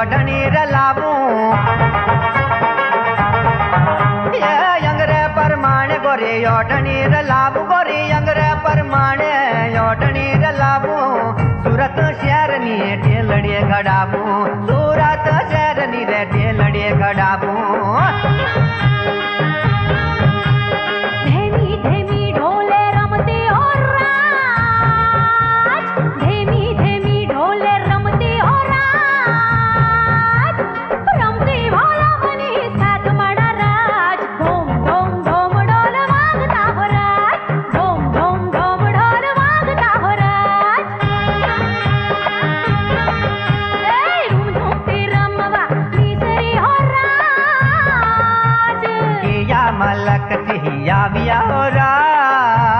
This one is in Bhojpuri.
ओढ़नी रलाबू ये अंगरे परमाण गोरी ओढ़नी रलाबू गोरी अंगरे परमाण ओढ़नी रलाबू सूरत शहर नी ढेलड़े घड़ाबू सूरत शहर नी रे ढेलड़े घड़ाबू मलक चिया बिया हो राज